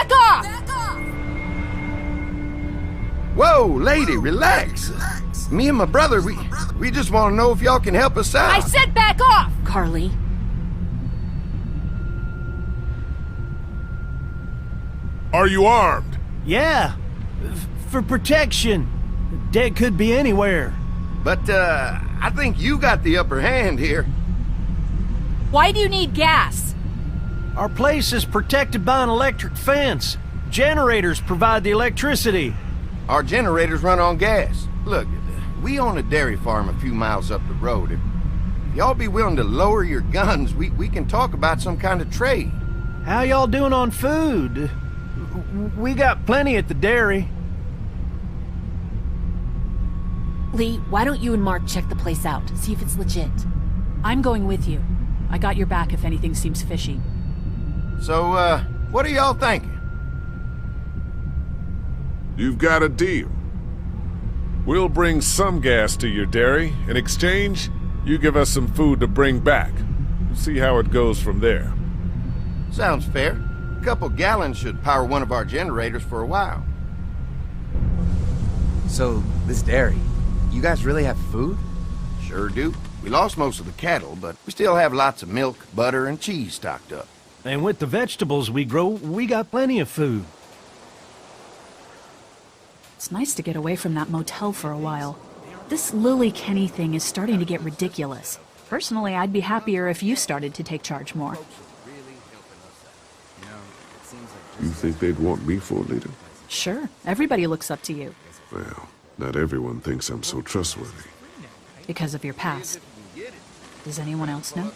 Back off! Whoa, lady, relax. Me and my brother, we just want to know if y'all can help us out. I said back off! Carly. Are you armed? Yeah, for protection. Dead could be anywhere. But, I think you got the upper hand here. Why do you need gas? Our place is protected by an electric fence. Generators provide the electricity. Our generators run on gas. Look, we own a dairy farm a few miles up the road. If y'all be willing to lower your guns, we can talk about some kind of trade. How y'all doing on food? We got plenty at the dairy. Lee, why don't you and Mark check the place out, see if it's legit? I'm going with you. I got your back if anything seems fishy. So, what are y'all thinking? You've got a deal. We'll bring some gas to your dairy. In exchange, you give us some food to bring back. We'll see how it goes from there. Sounds fair. A couple gallons should power one of our generators for a while. So, this dairy, you guys really have food? Sure do. We lost most of the cattle, but we still have lots of milk, butter, and cheese stocked up. And with the vegetables we grow, we got plenty of food. It's nice to get away from that motel for a while. This Lily Kenny thing is starting to get ridiculous. Personally, I'd be happier if you started to take charge more. You think they'd want me for a leader? Sure, everybody looks up to you. Well, not everyone thinks I'm so trustworthy. Because of your past. Does anyone else know?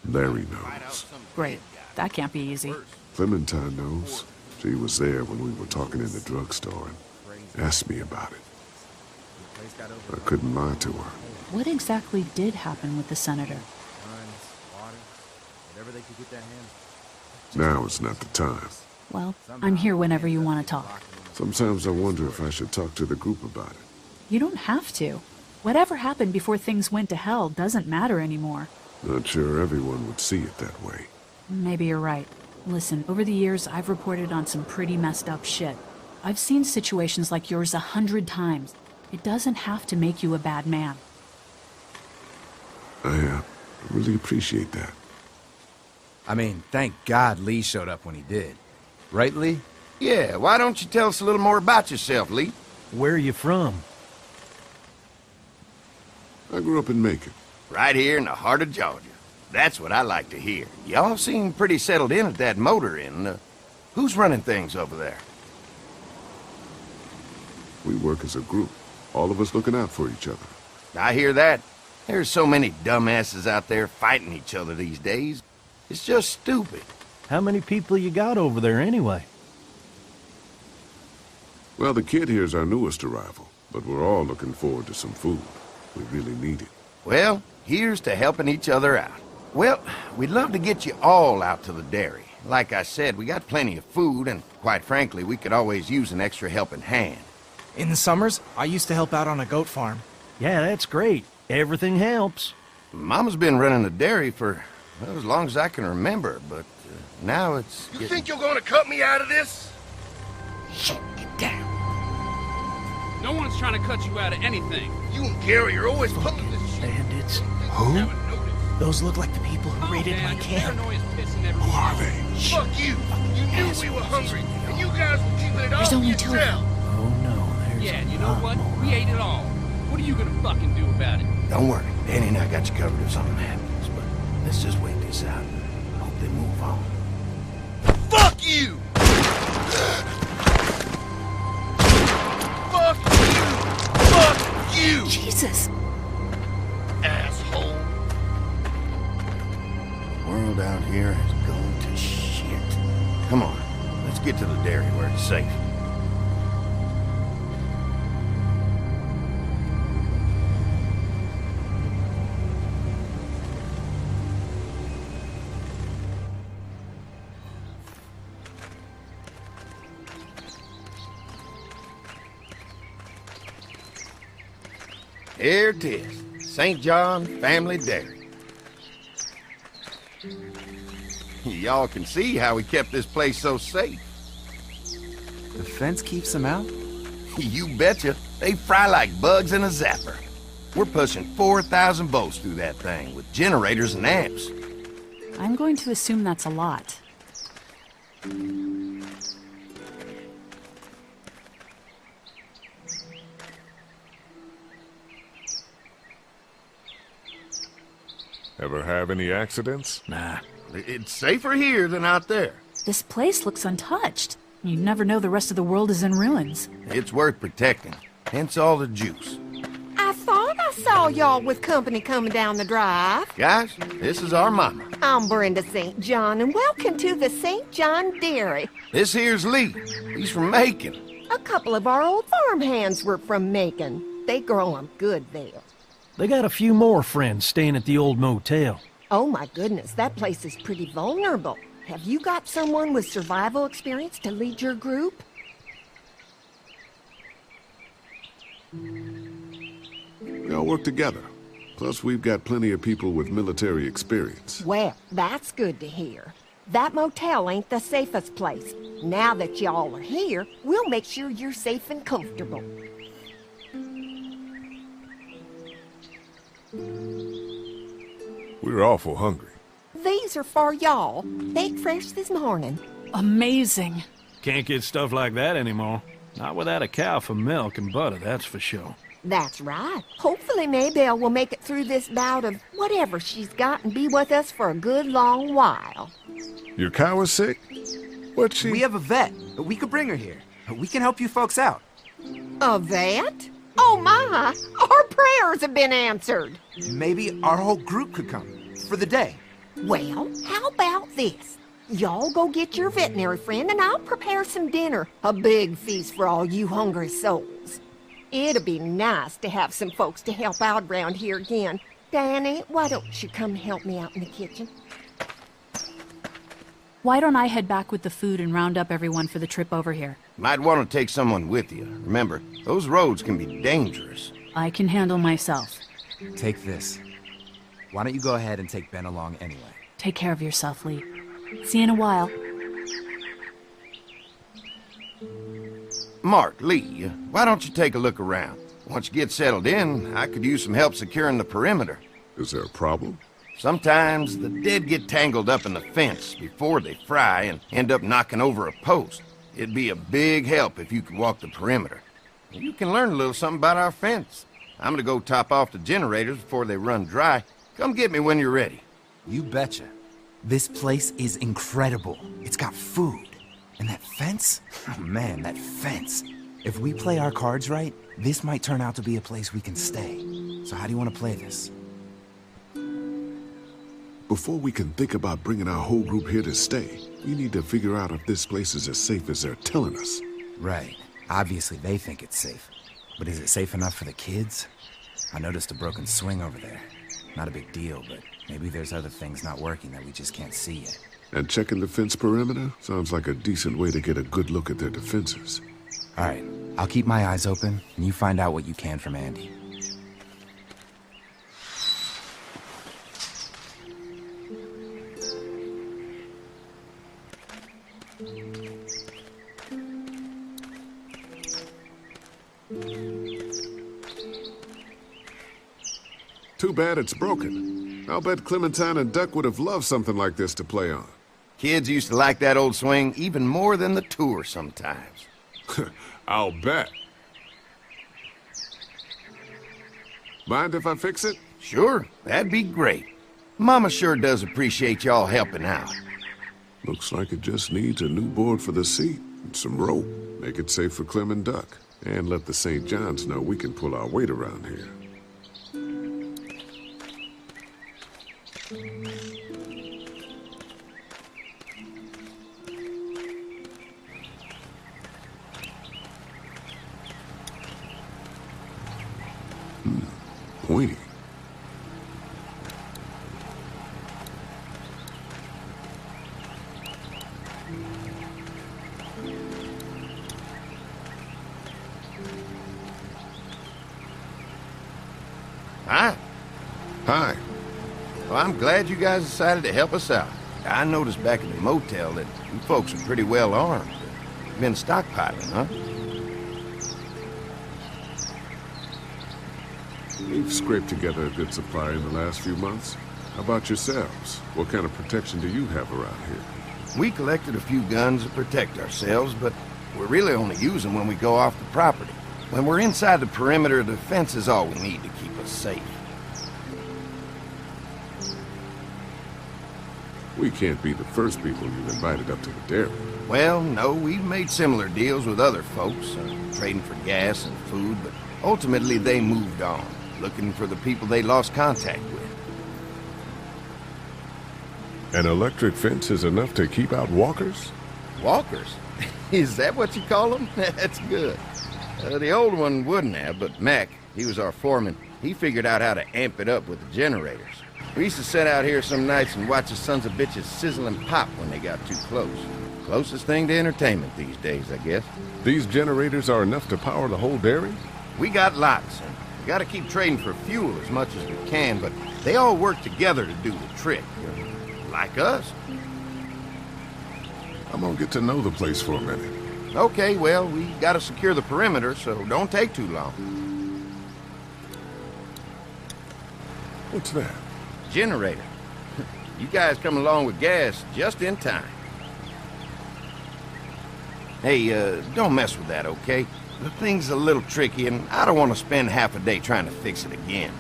Larry knows. Great. That can't be easy. Clementine knows. She was there when we were talking in the drugstore and asked me about it. I couldn't lie to her. What exactly did happen with the senator? Now is not the time. Well, I'm here whenever you want to talk. Sometimes I wonder if I should talk to the group about it. You don't have to. Whatever happened before things went to hell doesn't matter anymore. Not sure everyone would see it that way. Maybe you're right. Listen, over the years, I've reported on some pretty messed up shit. I've seen situations like yours 100 times. It doesn't have to make you a bad man. I really appreciate that. I mean, thank God Lee showed up when he did. Right, Lee? Yeah, why don't you tell us a little more about yourself, Lee? Where are you from? I grew up in Macon. Right here in the heart of Georgia. That's what I like to hear. Y'all seem pretty settled in at that motor inn. Who's running things over there? We work as a group. All of us looking out for each other. I hear that. There's so many dumbasses out there fighting each other these days. It's just stupid. How many people you got over there anyway? Well, the kid here's our newest arrival, but we're all looking forward to some food. We really need it. Well, here's to helping each other out. Well, we'd love to get you all out to the dairy. Like I said, we got plenty of food, and quite frankly, we could always use an extra helping hand. In the summers, I used to help out on a goat farm. Yeah, that's great. Everything helps. Mama's been running the dairy for, well, as long as I can remember, but now it's... You think you're gonna cut me out of this? Shit, get down. No one's trying to cut you out of anything. You and Gary are always pulling this shit. Bandits. Who? Those look like the people who raided my camp. Who are they? Fuck you! You knew we were hungry, and you guys were keeping it all There's to only two of yourself. them. Oh no, there's Yeah, a you know lot what? more. We ate it all. What are you gonna fucking do about it? Don't worry, Danny and I got you covered if something happens, but let's just wait this out. Hope they move on. Fuck you! Fuck you! Fuck you! Jesus! Asshole! The world out here is going to shit. Come on, let's get to the dairy where it's safe. Here it is, St. John Family Dairy. Y'all can see how we kept this place so safe. The fence keeps them out? You betcha. They fry like bugs in a zapper. We're pushing 4,000 volts through that thing with generators and amps. I'm going to assume that's a lot. Ever have any accidents? Nah. It's safer here than out there. This place looks untouched. You never know the rest of the world is in ruins. It's worth protecting. Hence all the juice. I thought I saw y'all with company coming down the drive. Guys, this is our mama. I'm Brenda St. John, and welcome to the St. John Dairy. This here's Lee. He's from Macon. A couple of our old farm hands were from Macon. They grow 'em good there. They got a few more friends staying at the old motel. Oh my goodness, that place is pretty vulnerable. Have you got someone with survival experience to lead your group? We all work together. Plus, we've got plenty of people with military experience. Well, that's good to hear. That motel ain't the safest place. Now that y'all are here, we'll make sure you're safe and comfortable. We're awful hungry. These are for y'all. Baked fresh this morning. Amazing. Can't get stuff like that anymore. Not without a cow for milk and butter, that's for sure. That's right. Hopefully Maybelle will make it through this bout of whatever she's got and be with us for a good long while. Your cow is sick? What's she? We have a vet. We could bring her here. We can help you folks out. A vet? Oh my! Our prayers have been answered. Maybe our whole group could come. For the day. Well, how about this? Y'all go get your veterinary friend and I'll prepare some dinner. A big feast for all you hungry souls. It'd be nice to have some folks to help out around here again. Danny, why don't you come help me out in the kitchen? Why don't I head back with the food and round up everyone for the trip over here? Might want to take someone with you. Remember, those roads can be dangerous. I can handle myself. Take this. Why don't you go ahead and take Ben along anyway? Take care of yourself, Lee. See you in a while. Mark, Lee, why don't you take a look around? Once you get settled in, I could use some help securing the perimeter. Is there a problem? Sometimes the dead get tangled up in the fence before they fry and end up knocking over a post. It'd be a big help if you could walk the perimeter. You can learn a little something about our fence. I'm gonna go top off the generators before they run dry. Come get me when you're ready. You betcha. This place is incredible. It's got food. And that fence? Oh man, that fence. If we play our cards right, this might turn out to be a place we can stay. So how do you want to play this? Before we can think about bringing our whole group here to stay, we need to figure out if this place is as safe as they're telling us. Right. Obviously they think it's safe. But is it safe enough for the kids? I noticed a broken swing over there. Not a big deal, but maybe there's other things not working that we just can't see yet. And checking the fence perimeter sounds like a decent way to get a good look at their defenses. All right, I'll keep my eyes open, and you find out what you can from Andy. Too bad it's broken. I'll bet Clementine and Duck would have loved something like this to play on. Kids used to like that old swing even more than the tour sometimes. I'll bet. Mind if I fix it? Sure, that'd be great. Mama sure does appreciate y'all helping out. Looks like it just needs a new board for the seat and some rope. Make it safe for Clem and Duck. And let the St. Johns know we can pull our weight around here. Pointy. Hi. Hi. Well, I'm glad you guys decided to help us out. I noticed back at the motel that you folks are pretty well armed. Been stockpiling, huh? We've scraped together a good supply in the last few months. How about yourselves? What kind of protection do you have around here? We collected a few guns to protect ourselves, but we're really only using when we go off the property. When we're inside the perimeter, the fence is all we need to keep us safe. We can't be the first people you've invited up to the dairy. Well, no, we've made similar deals with other folks, trading for gas and food, but ultimately they moved on, looking for the people they lost contact with. An electric fence is enough to keep out walkers? Walkers? Is that what you call them? That's good. The old one wouldn't have, but Mac, he was our foreman, he figured out how to amp it up with the generators. We used to sit out here some nights and watch the sons of bitches sizzle and pop when they got too close. Closest thing to entertainment these days, I guess. These generators are enough to power the whole dairy? We got lots, and we gotta keep trading for fuel as much as we can, but they all work together to do the trick. Like us. I'm gonna get to know the place for a minute. Okay, well, we gotta secure the perimeter, so don't take too long. What's that? Generator. You guys come along with gas just in time. Hey, don't mess with that, okay? The thing's a little tricky, and I don't want to spend half a day trying to fix it again.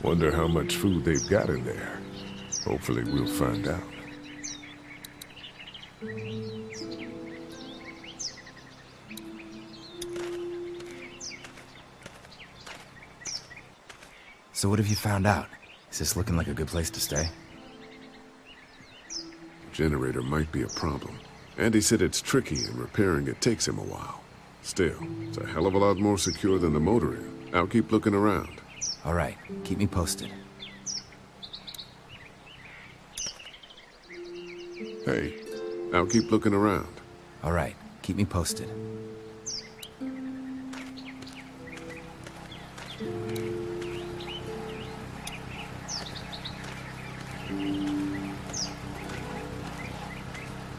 Wonder how much food they've got in there. Hopefully we'll find out. So what have you found out? Is this looking like a good place to stay? Generator might be a problem. Andy said it's tricky and repairing it takes him a while. Still, it's a hell of a lot more secure than the motor inn. I'll keep looking around. All right, keep me posted. Hey, I'll keep looking around. All right, keep me posted.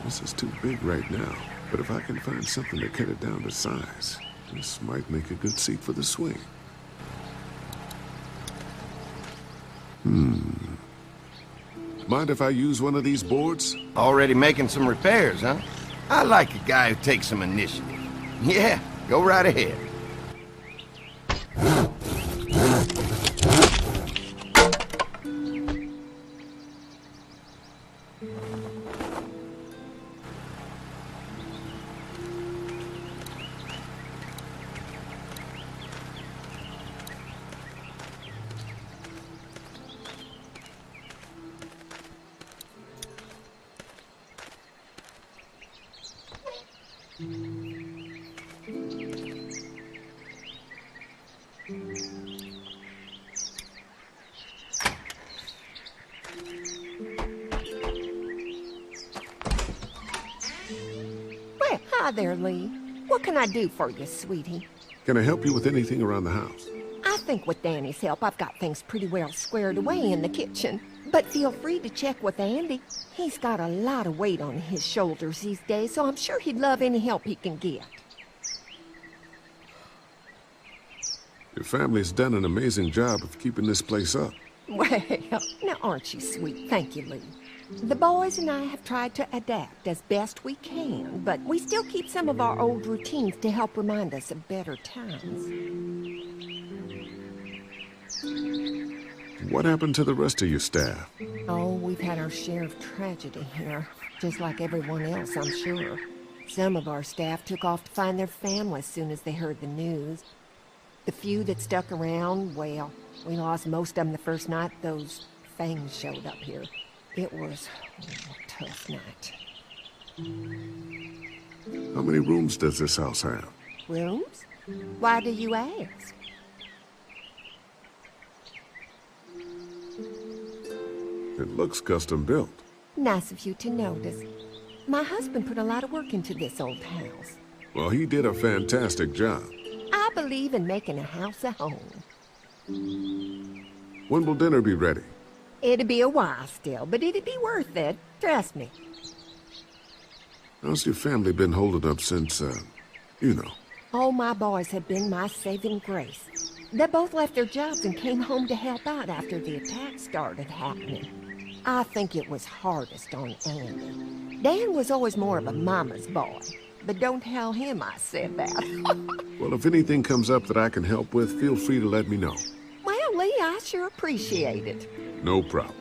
This is too big right now, but if I can find something to cut it down to size, this might make a good seat for the swing. Mind if I use one of these boards? Already making some repairs, huh? I like a guy who takes some initiative. Yeah, go right ahead. Well, hi there, Lee. What can I do for you, sweetie? Can I help you with anything around the house? I think with Danny's help, I've got things pretty well squared away in the kitchen. But feel free to check with Andy. He's got a lot of weight on his shoulders these days, so I'm sure he'd love any help he can get. Your family's done an amazing job of keeping this place up. Well, now aren't you sweet? Thank you, Lee. The boys and I have tried to adapt as best we can, but we still keep some of our old routines to help remind us of better times. What happened to the rest of your staff? Oh, we've had our share of tragedy here, just like everyone else, I'm sure. Some of our staff took off to find their families as soon as they heard the news. The few that stuck around, well, we lost most of them the first night those things showed up here. It was a tough night. How many rooms does this house have? Rooms? Why do you ask? It looks custom built. Nice of you to notice. My husband put a lot of work into this old house. Well, he did a fantastic job. I believe in making a house a home. When will dinner be ready? It'd be a while still, but it'd be worth it. Trust me. How's your family been holding up since, you know? All my boys have been my saving grace. They both left their jobs and came home to help out after the attack started happening. I think it was hardest on Andy. Dan was always more of a mama's boy, but don't tell him I said that. Well, if anything comes up that I can help with, feel free to let me know. Well, Lee, I sure appreciate it. No problem.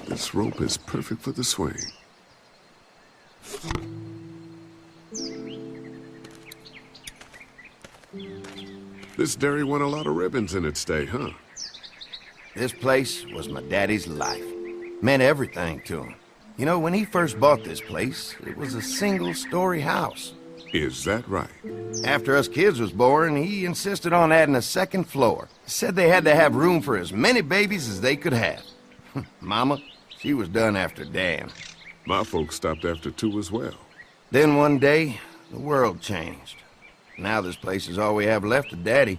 This rope is perfect for the swing. This dairy won a lot of ribbons in its day, huh? This place was my daddy's life. Meant everything to him. You know, when he first bought this place, it was a single-story house. Is that right? After us kids was born, he insisted on adding a second floor. Said they had to have room for as many babies as they could have. Mama, she was done after Dan. My folks stopped after 2 as well. Then one day, the world changed. Now this place is all we have left of Daddy.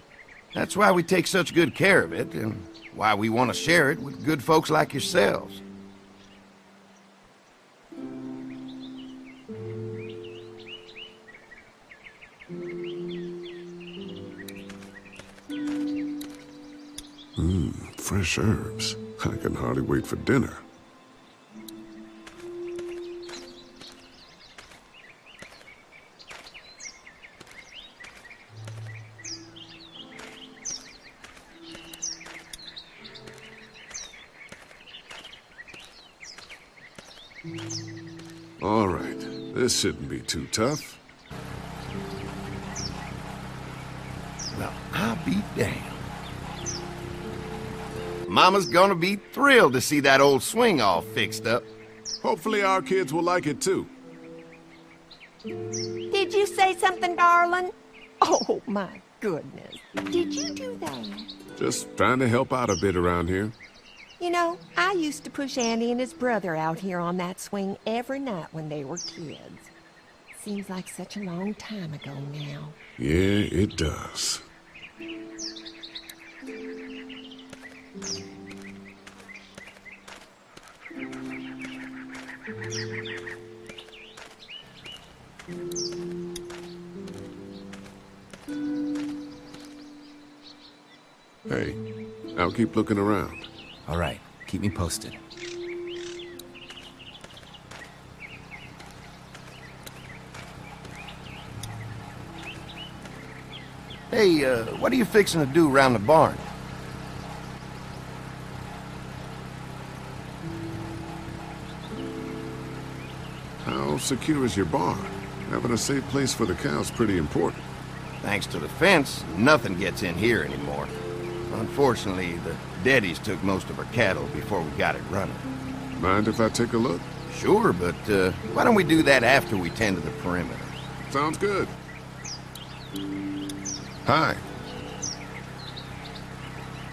That's why we take such good care of it, and why we want to share it with good folks like yourselves. Fresh herbs. I can hardly wait for dinner. All right, this shouldn't be too tough. Well, I'll be damned. Mama's gonna be thrilled to see that old swing all fixed up. Hopefully our kids will like it too. Did you say something, darling? Oh, my goodness. Did you do that? Just trying to help out a bit around here. You know, I used to push Andy and his brother out here on that swing every night when they were kids. Seems like such a long time ago now. Yeah, it does. Hey, I'll keep looking around. All right, keep me posted. Hey, what are you fixing to do around the barn? How secure is your barn? Having a safe place for the cows pretty important. Thanks to the fence, nothing gets in here anymore. Unfortunately, the Daddies took most of our cattle before we got it running. Mind if I take a look? Sure, but why don't we do that after we tend to the perimeter? Sounds good. Hi.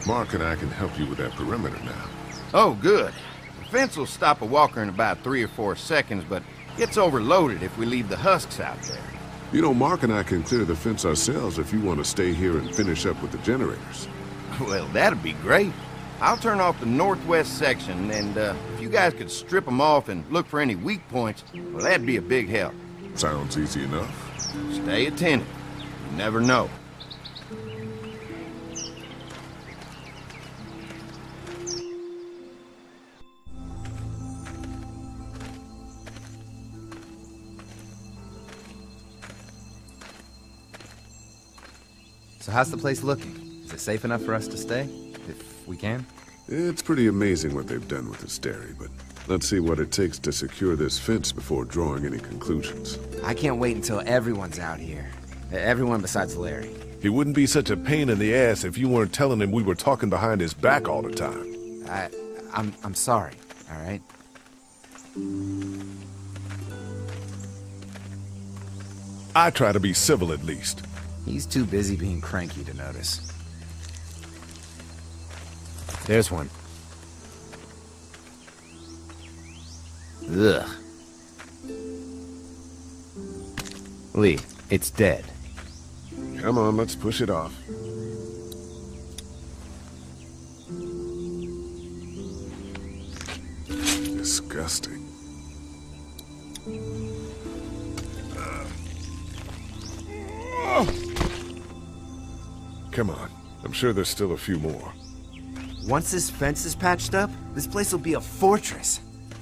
Mark and I can help you with that perimeter now. Oh, good. The fence will stop a walker in about 3 or 4 seconds, but gets overloaded if we leave the husks out there. You know, Mark and I can clear the fence ourselves if you want to stay here and finish up with the generators. Well, that'd be great. I'll turn off the northwest section, and if you guys could strip them off and look for any weak points, well, that'd be a big help. Sounds easy enough. Stay attentive. You never know. So how's the place looking? Is it safe enough for us to stay? If we can? It's pretty amazing what they've done with this dairy, but let's see what it takes to secure this fence before drawing any conclusions. I can't wait until everyone's out here. Everyone besides Larry. He wouldn't be such a pain in the ass if you weren't telling him we were talking behind his back all the time. I'm sorry, all right? I try to be civil at least. He's too busy being cranky to notice. There's one. Ugh. Lee, it's dead. Come on, let's push it off. Disgusting. Come on. I'm sure there's still a few more. Once this fence is patched up, this place will be a fortress.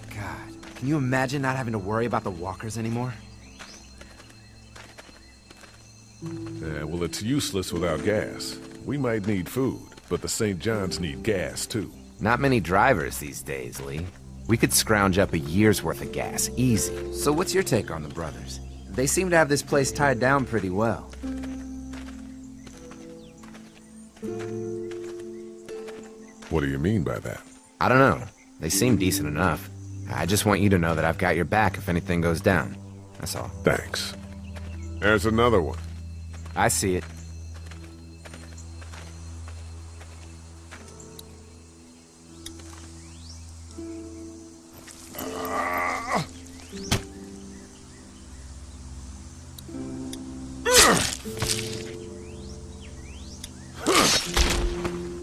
God, can you imagine not having to worry about the walkers anymore? Well, it's useless without gas. We might need food, but the St. John's need gas, too. Not many drivers these days, Lee. We could scrounge up a year's worth of gas, easy. So what's your take on the brothers? They seem to have this place tied down pretty well. What do you mean by that? I don't know. They seem decent enough. I just want you to know that I've got your back if anything goes down. That's all. Thanks. There's another one. I see it.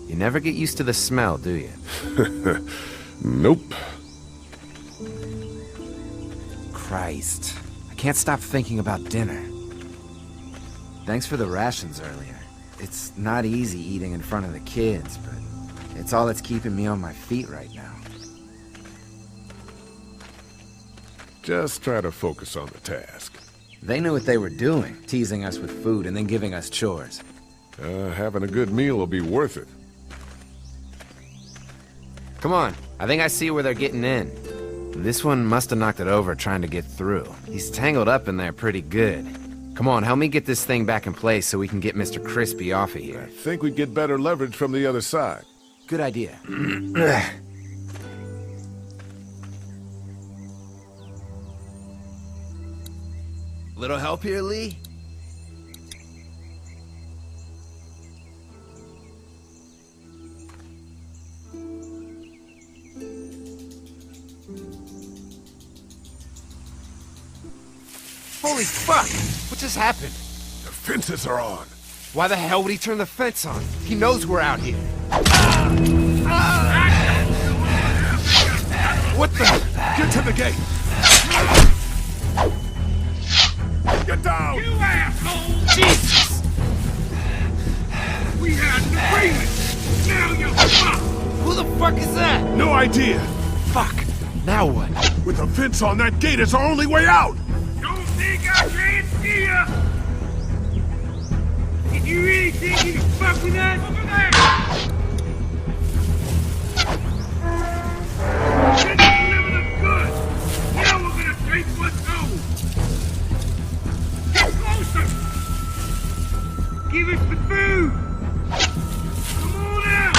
You never get used to the smell, do you? Nope. Christ. I can't stop thinking about dinner. Thanks for the rations earlier. It's not easy eating in front of the kids, but it's all that's keeping me on my feet right now. Just try to focus on the task. They knew what they were doing, teasing us with food and then giving us chores. Having a good meal will be worth it. Come on, I think I see where they're getting in. This one must have knocked it over trying to get through. He's tangled up in there pretty good. Come on, help me get this thing back in place so we can get Mr. Crispy off of here. I think we'd get better leverage from the other side. Good idea. Little help here, Lee? Holy fuck! What just happened? The fences are on. Why the hell would he turn the fence on? He knows we're out here. What the? Get to the gate! Get down! You asshole! Jesus! We had an agreement! Now you're fucked! Who the fuck is that? No idea! Fuck! Now what? With a fence on that gate, it's our only way out! Don't think I can't see ya! Did you really think you could fuck with us? Over there! Didn't deliver the goods! Now we're gonna take what's owed! Get closer! Give us the food! Come on out!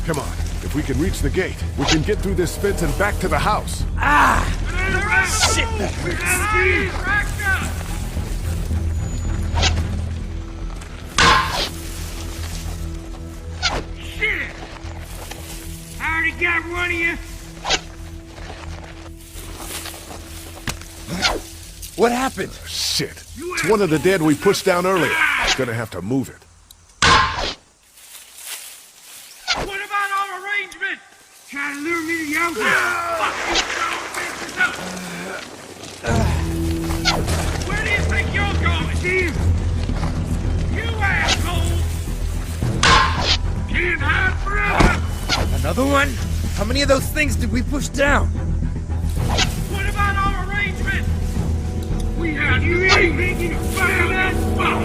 Come on. If we can reach the gate, we can get through this fence and back to the house. Shit, that hurts! Shit! I already got one of you. What happened? Shit. It's one of the dead we pushed down earlier. Gonna have to move it. What about our arrangement? Trying to lure me to the outfit? Fuck you, son of a bitch! Where do you think you're going, Steve? You asshole! Can't hide forever! Another one? How many of those things did we push down? What about our arrangement? We had you really thinking of fire that fuck!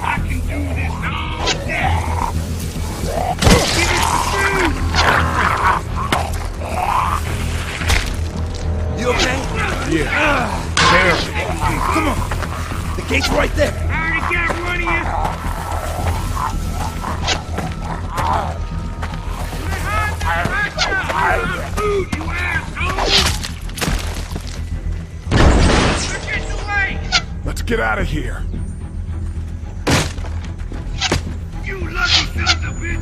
I can do this all day! Give it the food! You okay? Yeah. Barely. Come on! The gate's right there! I already got one of you! Food, you asshole! get out of here. You lucky sons of bitches!